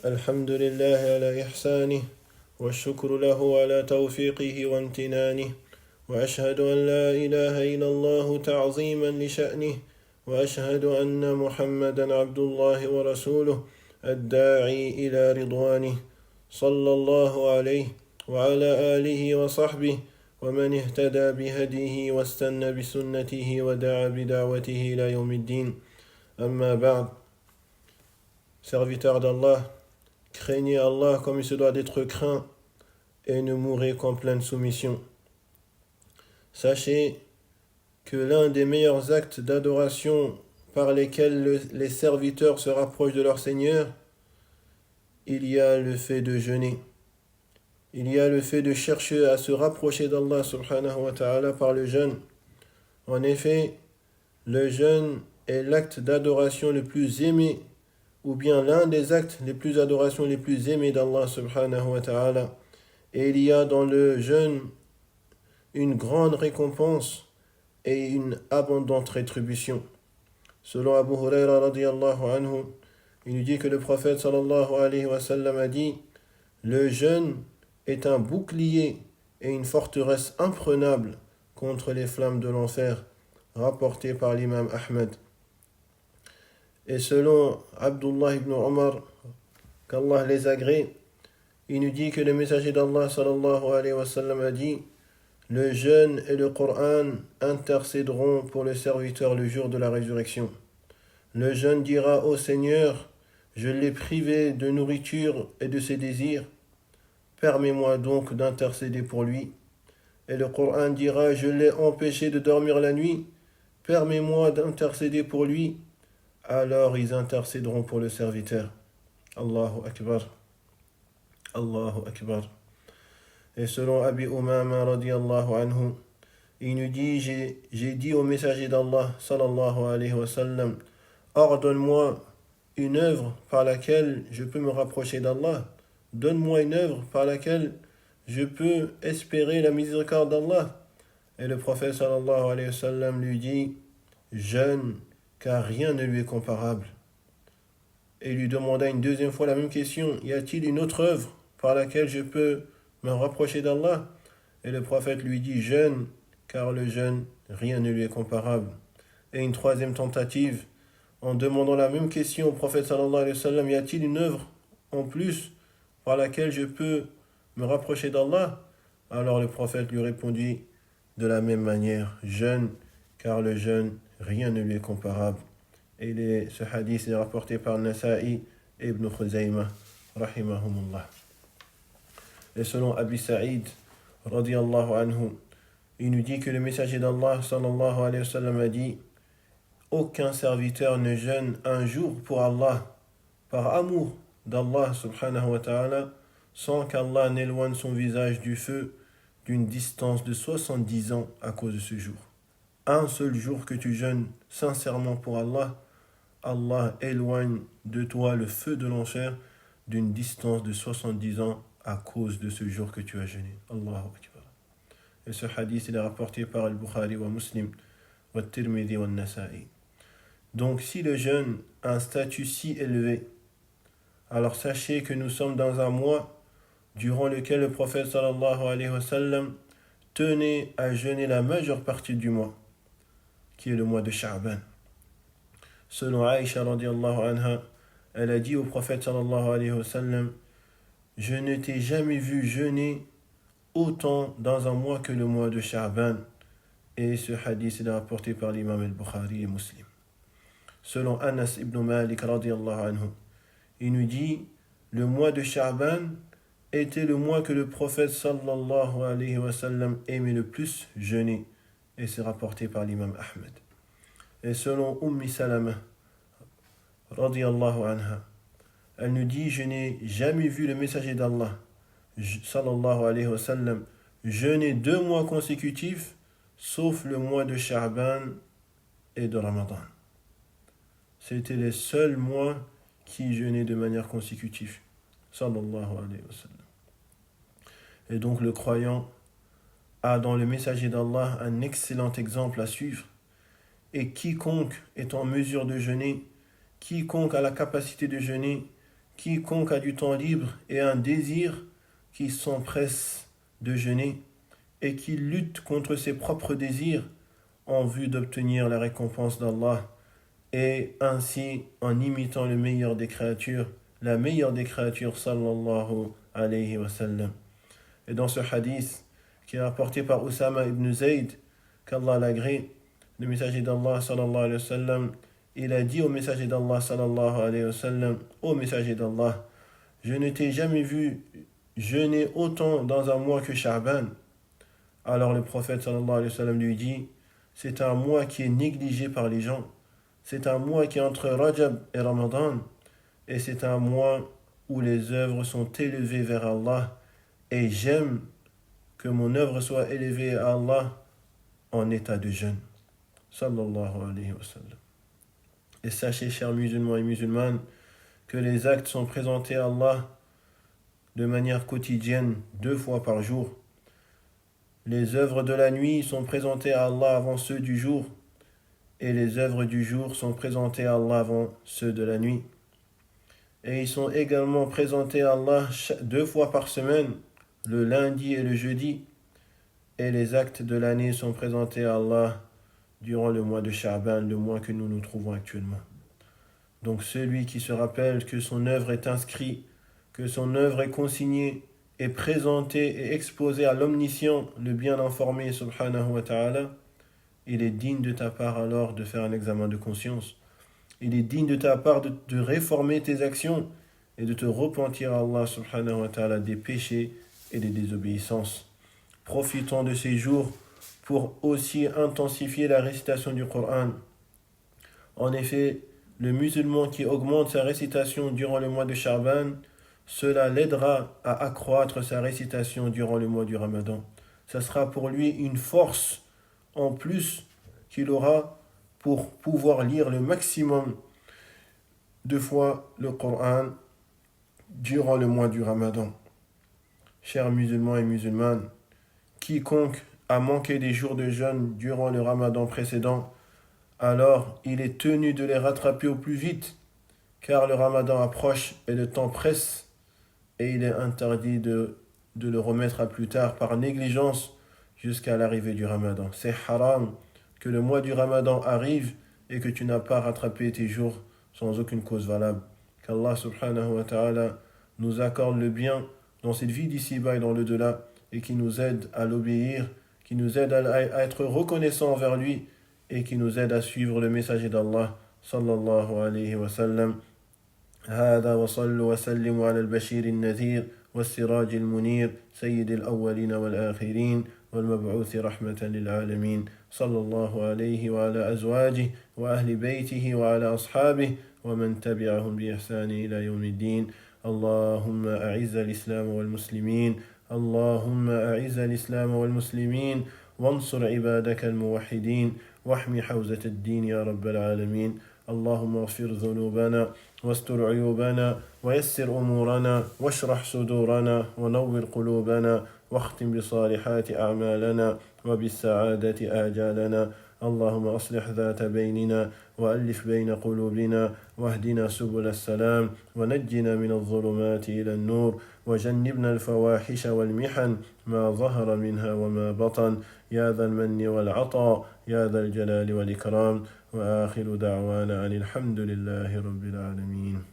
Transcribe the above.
الحمد لله على إحسانه والشكر له على توفيقه وامتنانه وأشهد أن لا إله إلا الله تعظيما لشأنه وأشهد أن محمدا عبد الله ورسوله الداعي إلى رضوانه صلى الله عليه وعلى آله وصحبه ومن اهتدى بهديه واستنى بسنته ودعا بدعوته إلى يوم الدين أما بعد. Serviteurs d'Allah, craignez Allah comme il se doit d'être craint et ne mourrez qu'en pleine soumission. Sachez que l'un des meilleurs actes d'adoration par lesquels les serviteurs se rapprochent de leur Seigneur, il y a le fait de jeûner. Il y a le fait de chercher à se rapprocher d'Allah subhanahu wa ta'ala par le jeûne. En effet, le jeûne est l'acte d'adoration le plus aimé, ou bien l'un des actes les plus adorations les plus aimés d'Allah subhanahu wa ta'ala. Et il y a dans le jeûne une grande récompense et une abondante rétribution. Selon Abu Huraira radiyallahu anhu, il nous dit que le prophète sallallahu alayhi wa sallam a dit: le jeûne est un bouclier et une forteresse imprenable contre les flammes de l'enfer, rapporté par l'imam Ahmed. Et selon Abdullah ibn Omar, qu'Allah les agrée, il nous dit que le messager d'Allah sallallahu alayhi wa sallam a dit: le jeûne et le Coran intercéderont pour le serviteur le jour de la résurrection. Le jeûne dira: ô Seigneur, je l'ai privé de nourriture et de ses désirs, permets-moi donc d'intercéder pour lui. Et le Coran dira: je l'ai empêché de dormir la nuit, permets-moi d'intercéder pour lui. Alors ils intercéderont pour le serviteur. Allahu Akbar. Allahu Akbar. Et selon Abi Umama radiyallahu anhu, il nous dit: j'ai dit au messager d'Allah sallallahu alayhi wa sallam, ordonne-moi une œuvre par laquelle je peux me rapprocher d'Allah. Donne-moi une œuvre par laquelle je peux espérer la miséricorde d'Allah. Et le prophète sallallahu alayhi wa sallam lui dit: jeûne, car rien ne lui est comparable. Et il lui demanda une deuxième fois la même question: y a-t-il une autre œuvre par laquelle je peux me rapprocher d'Allah? Et le prophète lui dit: jeûne, car le jeûne, rien ne lui est comparable. Et une troisième tentative, en demandant la même question au prophète sallallahu alayhi wa sallam: y a-t-il une œuvre en plus par laquelle je peux me rapprocher d'Allah? Alors le prophète lui répondit de la même manière: jeûne, car le jeûne, rien ne lui est comparable. Et ce hadith est rapporté par Nasa'i et Ibn Khuzaymah, rahimahumullah. Et selon Abi Sa'id, radiyallahu anhu, il nous dit que le messager d'Allah, sallallahu alayhi wa sallam, a dit: aucun serviteur ne jeûne un jour pour Allah, par amour d'Allah, subhanahu wa ta'ala, sans qu'Allah n'éloigne son visage du feu d'une distance de 70 ans à cause de ce jour. Un seul jour que tu jeûnes sincèrement pour Allah, Allah éloigne de toi le feu de l'enfer d'une distance de 70 ans à cause de ce jour que tu as jeûné. Allahu Akbar. Et ce hadith il est rapporté par Al-Bukhari wa Muslim, wa Tirmidhi wa Nasa'i. Donc si le jeûne a un statut si élevé, alors sachez que nous sommes dans un mois durant lequel le prophète sallallahu alayhi wa sallam tenait à jeûner la majeure partie du mois, qui est le mois de Sha'ban. Selon Aïcha radiyallahu anha, elle a dit au prophète sallallahu alayhi wa sallam: je ne t'ai jamais vu jeûner autant dans un mois que le mois de Sha'ban. Et ce hadith est rapporté par l'imam al-Bukhari et Muslim. Selon Anas ibn Malik radiyallahu anhu, il nous dit: le mois de Sha'ban était le mois que le prophète sallallahu alayhi wa sallam aimait le plus jeûner. Et c'est rapporté par l'imam Ahmed. Et selon Salama radiyallahu anha, elle nous dit: je n'ai jamais vu le messager d'Allah sallallahu alayhi wa sallam jeûner 2 mois consécutifs, sauf le mois de Sha'ban et de Ramadan. C'était les seuls mois qui jeûnaient de manière consécutive, sallallahu alayhi wa sallam. Et donc le croyant a dans le messager d'Allah un excellent exemple à suivre. Et quiconque est en mesure de jeûner, quiconque a la capacité de jeûner, quiconque a du temps libre et un désir qui s'empresse de jeûner et qui lutte contre ses propres désirs en vue d'obtenir la récompense d'Allah et ainsi en imitant le meilleur des créatures, la meilleure des créatures sallallahu alayhi wa sallam. Et dans ce hadith qui est rapporté par Oussama ibn Zayd, qu'Allah l'agrée, le messager d'Allah sallallahu alayhi wa sallam, il a dit au messager d'Allah sallallahu alayhi wa sallam, ô messager d'Allah, je ne t'ai jamais vu jeûner autant dans un mois que Sha'ban. Alors le prophète sallallahu alayhi wa sallam lui dit, c'est un mois qui est négligé par les gens. C'est un mois qui est entre Rajab et Ramadan. Et c'est un mois où les œuvres sont élevées vers Allah. Et j'aime que mon œuvre soit élevée à Allah en état de jeûne. Sallallahu alayhi wa sallam. Et sachez, chers musulmans et musulmanes, que les actes sont présentés à Allah de manière quotidienne, 2 fois par jour. Les œuvres de la nuit sont présentées à Allah avant ceux du jour, et les œuvres du jour sont présentées à Allah avant ceux de la nuit. Et ils sont également présentés à Allah 2 fois par semaine, le lundi et le jeudi, et les actes de l'année sont présentés à Allah durant le mois de Sha'ban, le mois que nous nous trouvons actuellement. Donc celui qui se rappelle que son œuvre est inscrite, que son œuvre est consignée, est présentée et exposée à l'omniscient, le bien informé, subhanahu wa ta'ala, il est digne de ta part alors de faire un examen de conscience. Il est digne de ta part de réformer tes actions et de te repentir à Allah subhanahu wa ta'ala des péchés et des désobéissances. Profitons de ces jours pour aussi intensifier la récitation du Coran. En effet, le musulman qui augmente sa récitation durant le mois de Sha'ban, cela l'aidera à accroître sa récitation durant le mois du Ramadan. Ça sera pour lui une force en plus qu'il aura pour pouvoir lire le maximum de fois le Coran durant le mois du Ramadan. Chers musulmans et musulmanes, quiconque a manqué des jours de jeûne durant le Ramadan précédent, alors il est tenu de les rattraper au plus vite, car le Ramadan approche et le temps presse, et il est interdit de le remettre à plus tard par négligence jusqu'à l'arrivée du Ramadan. C'est haram que le mois du Ramadan arrive et que tu n'as pas rattrapé tes jours sans aucune cause valable. Qu'Allah subhanahu wa ta'ala nous accorde le bien dans cette vie d'ici-bas et dans le delà, et qui nous aide à l'obéir, qui nous aide à être reconnaissants envers lui, et qui nous aide à suivre le messager d'Allah sallallahu alayhi wa sallam. هذا وصلوا وسلموا على البشير النذير والسراج المنير سيد الأولين والآخرين والمبعوث رحمة للعالمين صلى الله عليه وعلى أزواجه وأهل بيته وعلى أصحابه ومن تبعهم بإحسان إلى يوم الدين. اللهم أعز الإسلام والمسلمين، اللهم أعز الإسلام والمسلمين، وانصر عبادك الموحدين، واحمي حوزة الدين يا رب العالمين. اللهم اغفر ذنوبنا واستر عيوبنا ويسر أمورنا واشرح صدورنا ونور قلوبنا واختم بصالحات أعمالنا وبالسعادة آجالنا. اللهم أصلح ذات بيننا وألف بين قلوبنا واهدنا سبل السلام ونجنا من الظلمات إلى النور وجنبنا الفواحش والمحن ما ظهر منها وما بطن يا ذا المن والعطاء يا ذا الجلال والإكرام. وآخر دعوانا أن الحمد لله رب العالمين.